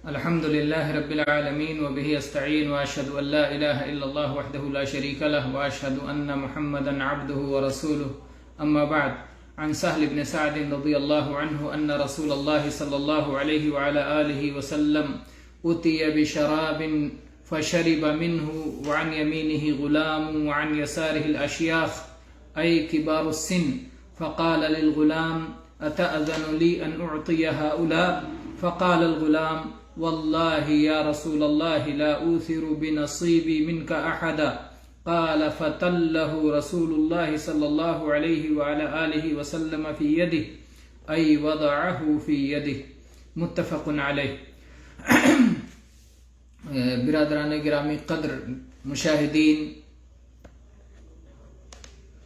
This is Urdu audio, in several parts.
الحمد لله رب العالمين وبه استعين واشهد ان لا اله الا الله وحده لا شريك له واشهد ان محمدا عبده ورسوله اما بعد. عن سهل بن سعد رضي الله عنه ان رسول الله صلى الله عليه وعلى اله وسلم اتي بشراب فشرب منه وعن يمينه غلام وعن يساره الاشياخ اي كبار السن فقال للغلام اتأذن لي ان اعطي هؤلاء؟ فقال الغلام والله يا رسول الله لا أوثر بنصيبي منك أحدا. قال فتله رسول الله صلى الله عليه وعلى آله وسلم في يده أي وضعه في يده. متفق علیہ. برادران گرامی قدر مشاہدین،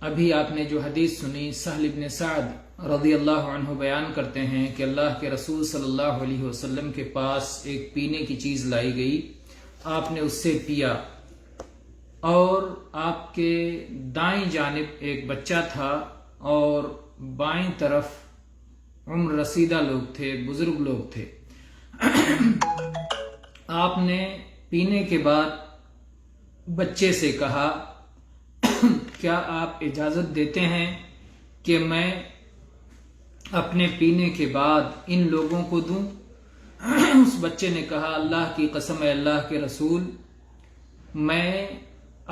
ابھی آپ نے جو حدیث سنی، سہل بن سعد رضی اللہ عنہ بیان کرتے ہیں کہ اللہ کے رسول صلی اللہ علیہ وسلم کے پاس ایک پینے کی چیز لائی گئی، آپ نے اس سے پیا، اور آپ کے دائیں جانب ایک بچہ تھا اور بائیں طرف عمر رسیدہ لوگ تھے، بزرگ لوگ تھے. آپ نے پینے کے بعد بچے سے کہا کیا آپ اجازت دیتے ہیں کہ میں اپنے پینے کے بعد ان لوگوں کو دوں؟ اس بچے نے کہا اللہ کی قسم ہے اللہ کے رسول، میں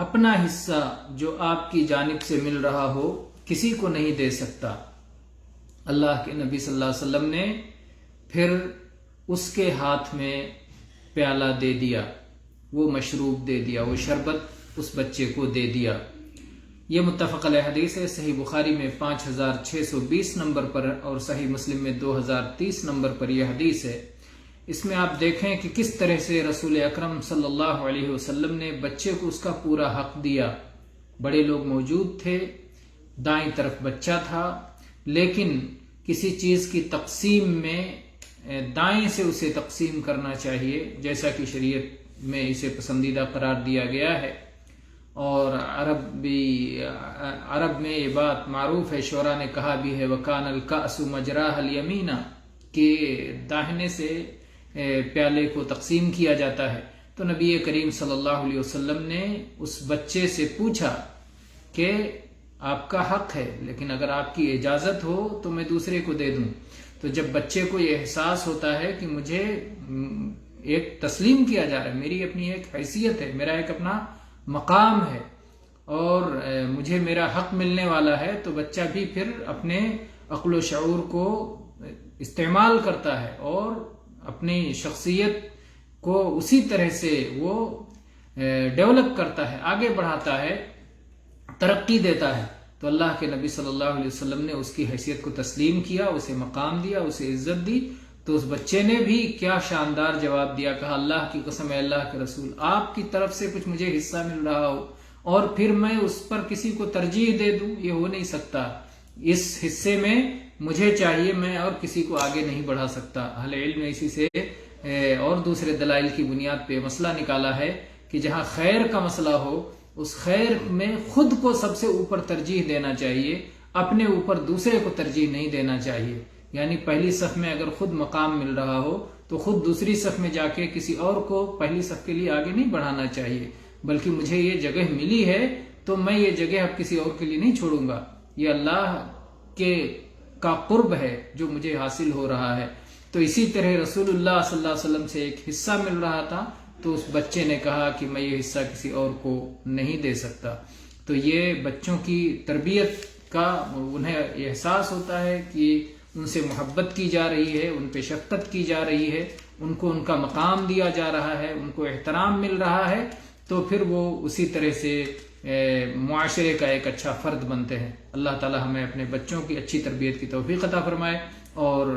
اپنا حصہ جو آپ کی جانب سے مل رہا ہو کسی کو نہیں دے سکتا. اللہ کے نبی صلی اللہ علیہ وسلم نے پھر اس کے ہاتھ میں پیالہ دے دیا، وہ مشروب دے دیا، وہ شربت اس بچے کو دے دیا. یہ متفق علیہ حدیث ہے. صحیح بخاری میں 5620 نمبر پر اور صحیح مسلم میں 2030 نمبر پر یہ حدیث ہے. اس میں آپ دیکھیں کہ کس طرح سے رسول اکرم صلی اللہ علیہ وسلم نے بچے کو اس کا پورا حق دیا. بڑے لوگ موجود تھے، دائیں طرف بچہ تھا، لیکن کسی چیز کی تقسیم میں دائیں سے اسے تقسیم کرنا چاہیے، جیسا کہ شریعت میں اسے پسندیدہ قرار دیا گیا ہے. اور عرب میں یہ بات معروف ہے، شعراء نے کہا بھی ہے وَكَانَ الْكَأْسُ مَجْرَاهَ الْيَمِينَ، کہ داہنے سے پیالے کو تقسیم کیا جاتا ہے. تو نبی کریم صلی اللہ علیہ وسلم نے اس بچے سے پوچھا کہ آپ کا حق ہے، لیکن اگر آپ کی اجازت ہو تو میں دوسرے کو دے دوں. تو جب بچے کو یہ احساس ہوتا ہے کہ مجھے ایک تسلیم کیا جا رہا ہے، میری اپنی ایک حیثیت ہے، میرا ایک اپنا مقام ہے اور مجھے میرا حق ملنے والا ہے، تو بچہ بھی پھر اپنے عقل و شعور کو استعمال کرتا ہے اور اپنی شخصیت کو اسی طرح سے وہ ڈیولپ کرتا ہے، آگے بڑھاتا ہے، ترقی دیتا ہے. تو اللہ کے نبی صلی اللہ علیہ وسلم نے اس کی حیثیت کو تسلیم کیا، اسے مقام دیا، اسے عزت دی. تو اس بچے نے بھی کیا شاندار جواب دیا، کہا اللہ کی قسم ہے اللہ کے رسول، آپ کی طرف سے کچھ مجھے حصہ مل رہا ہو اور پھر میں اس پر کسی کو ترجیح دے دوں، یہ ہو نہیں سکتا. اس حصے میں مجھے چاہیے، میں اور کسی کو آگے نہیں بڑھا سکتا. اہل علم نے اسی سے اور دوسرے دلائل کی بنیاد پہ مسئلہ نکالا ہے کہ جہاں خیر کا مسئلہ ہو، اس خیر میں خود کو سب سے اوپر ترجیح دینا چاہیے، اپنے اوپر دوسرے کو ترجیح نہیں دینا چاہیے. یعنی پہلی صف میں اگر خود مقام مل رہا ہو تو خود دوسری صف میں جا کے کسی اور کو پہلی صف کے لیے آگے نہیں بڑھانا چاہیے، بلکہ مجھے یہ جگہ ملی ہے تو میں یہ جگہ اب کسی اور کے لیے نہیں چھوڑوں گا، یہ اللہ کا قرب ہے جو مجھے حاصل ہو رہا ہے. تو اسی طرح رسول اللہ صلی اللہ علیہ وسلم سے ایک حصہ مل رہا تھا، تو اس بچے نے کہا کہ میں یہ حصہ کسی اور کو نہیں دے سکتا. تو یہ بچوں کی تربیت کا انہیں احساس ہوتا ہے کہ ان سے محبت کی جا رہی ہے، ان پہ شفقت کی جا رہی ہے، ان کو ان کا مقام دیا جا رہا ہے، ان کو احترام مل رہا ہے، تو پھر وہ اسی طرح سے معاشرے کا ایک اچھا فرد بنتے ہیں. اللہ تعالی ہمیں اپنے بچوں کی اچھی تربیت کی توفیق عطا فرمائے، اور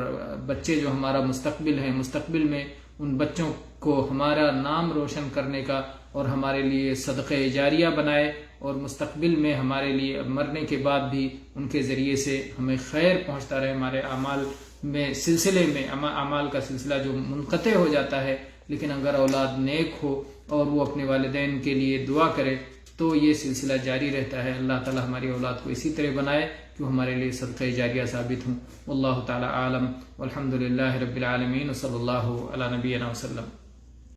بچے جو ہمارا مستقبل ہیں، مستقبل میں ان بچوں کو ہمارا نام روشن کرنے کا اور ہمارے لیے صدقہ جاریہ بنائے، اور مستقبل میں ہمارے لیے مرنے کے بعد بھی ان کے ذریعے سے ہمیں خیر پہنچتا رہے. ہمارے اعمال میں سلسلے میں اعمال کا سلسلہ جو منقطع ہو جاتا ہے، لیکن اگر اولاد نیک ہو اور وہ اپنے والدین کے لیے دعا کرے تو یہ سلسلہ جاری رہتا ہے۔ اللہ تعالی ہماری اولاد کو اسی طرح بنائے کہ وہ ہمارے لیے صدقہ جاریہ ثابت ہوں۔ واللہ تعالی عالم، والحمد للہ رب العالمین، وصلی اللہ علی نبینا وسلم۔